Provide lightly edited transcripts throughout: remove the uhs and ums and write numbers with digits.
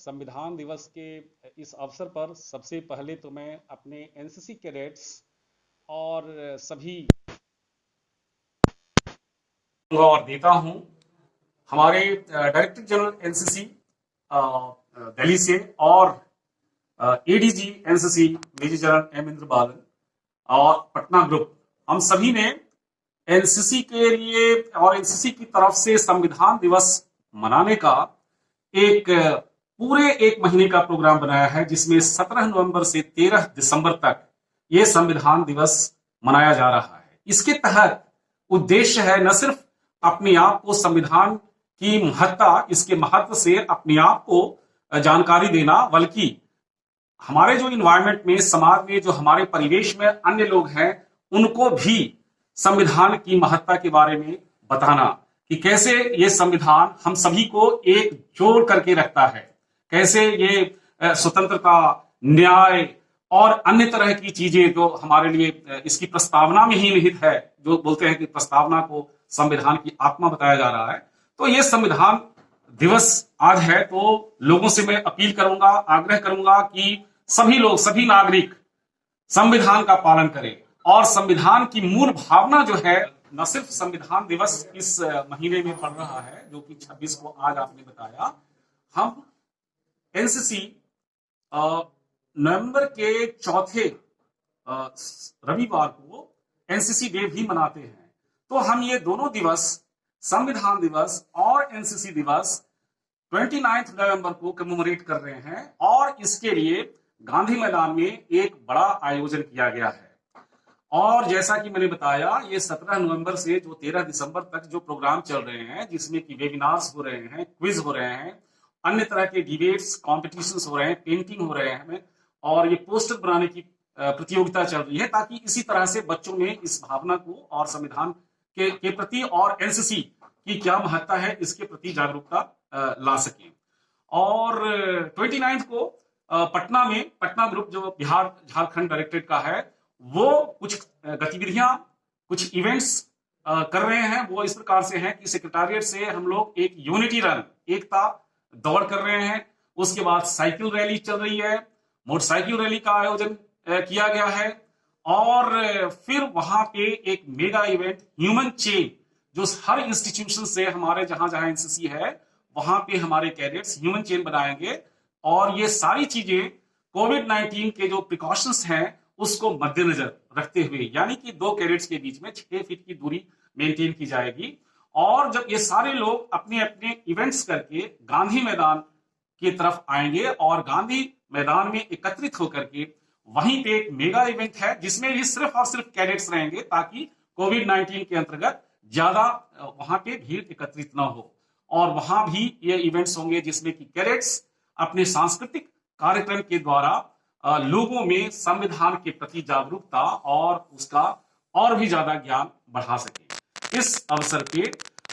संविधान दिवस के इस अवसर पर सबसे पहले तो मैं अपने एनसीसी कैडेट्स और सभी और देता हूं हमारे डायरेक्टर जनरल एनसीसी दिल्ली से और ADG NCC major general M Indra Balan और पटना ग्रुप, हम सभी ने एनसीसी के लिए और एनसीसी की तरफ से संविधान दिवस मनाने का एक पूरे एक महीने का प्रोग्राम बनाया है, जिसमें 17 नवंबर से 13 दिसंबर तक ये संविधान दिवस मनाया जा रहा है। इसके तहत उद्देश्य है न सिर्फ अपने आप को संविधान की महत्ता, इसके महत्व से अपने आप को जानकारी देना, बल्कि हमारे जो इन्वायरमेंट में, समाज में जो हमारे परिवेश में अन्य लोग हैं, उनको भी संविधान की महत्ता के बारे में बताना कि कैसे ये संविधान हम सभी को एक जोड़ करके रखता है, कैसे ये स्वतंत्रता, न्याय और अन्य तरह की चीजें जो हमारे लिए इसकी प्रस्तावना में ही निहित है, जो बोलते हैं कि प्रस्तावना को संविधान की आत्मा बताया जा रहा है। तो ये संविधान दिवस आज है, तो लोगों से मैं अपील करूंगा, आग्रह करूंगा कि सभी लोग, सभी नागरिक संविधान का पालन करें और संविधान की मूल भावना जो है, न सिर्फ संविधान दिवस इस महीने में पड़ रहा है जो कि 26 को आज आपने बताया, हम एनसीसी नवंबर के चौथे रविवार को एनसीसी डे भी मनाते हैं। तो हम ये दोनों दिवस, संविधान दिवस और एनसीसी दिवस 29 नवंबर को कमेमोरेट कर रहे हैं और इसके लिए गांधी मैदान में एक बड़ा आयोजन किया गया है। और जैसा कि मैंने बताया, ये 17 नवंबर से जो 13 दिसंबर तक जो प्रोग्राम चल रहे हैं, जिसमें कि वेबिनार्स हो रहे हैं, क्विज हो रहे हैं, अन्य तरह के डिबेट्स, कॉम्पिटिशन्स हो रहे हैं, पेंटिंग हो रहे हैं और ये पोस्टर बनाने की प्रतियोगिता चल रही है, ताकि इसी तरह से बच्चों में इस भावना को और संविधान के प्रति और एनसीसी की क्या महत्ता है इसके प्रति जागरूकता ला सके। और 29 को पटना में, पटना ग्रुप जो बिहार झारखंड डायरेक्टरेट का है, वो कुछ गतिविधियां, कुछ इवेंट्स कर रहे हैं। वो इस प्रकार से हैं कि सेक्रेटारिएट से हम लोग एक यूनिटी रन, एकता दौड़ कर रहे हैं, उसके बाद साइकिल रैली चल रही है, मोटरसाइकिल रैली का आयोजन किया गया है और फिर वहां पे एक मेगा इवेंट ह्यूमन चेन, जो हर इंस्टीट्यूशन से हमारे जहां जहां एनसीसी है वहां पे हमारे कैडेट्स ह्यूमन चेन बनाएंगे और ये सारी चीजें कोविड-19 के जो प्रिकॉशंस हैं उसको मद्देनजर रखते हुए, यानी कि दो कैडेट्स के बीच में 6 फीट की दूरी मेंटेन की जाएगी। और जब ये सारे लोग अपने अपने इवेंट्स करके गांधी मैदान की तरफ आएंगे और गांधी मैदान में एकत्रित होकर के वहीं पे एक मेगा इवेंट है जिसमें भी सिर्फ और सिर्फ कैडेट्स रहेंगे, ताकि कोविड-19 के अंतर्गत ज्यादा वहां पे भीड़ एकत्रित ना हो। और वहां भी ये इवेंट्स होंगे जिसमें कि कैडेट्स अपने सांस्कृतिक कार्यक्रम के द्वारा लोगों में संविधान के प्रति जागरूकता और उसका और भी ज्यादा ज्ञान बढ़ा सके। इस अवसर पे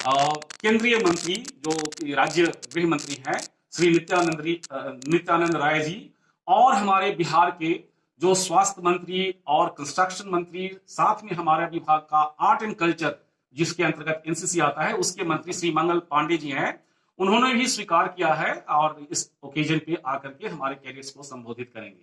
केंद्रीय मंत्री, जो राज्य गृह मंत्री हैं, श्री नित्यानंद राय जी, और हमारे बिहार के जो स्वास्थ्य मंत्री और कंस्ट्रक्शन मंत्री, साथ में हमारे विभाग का आर्ट एंड कल्चर जिसके अंतर्गत एनसीसी आता है, उसके मंत्री श्री मंगल पांडे जी हैं, उन्होंने भी स्वीकार किया है और इस ओकेजन पे आकर के हमारे कैडेट्स को संबोधित करेंगे।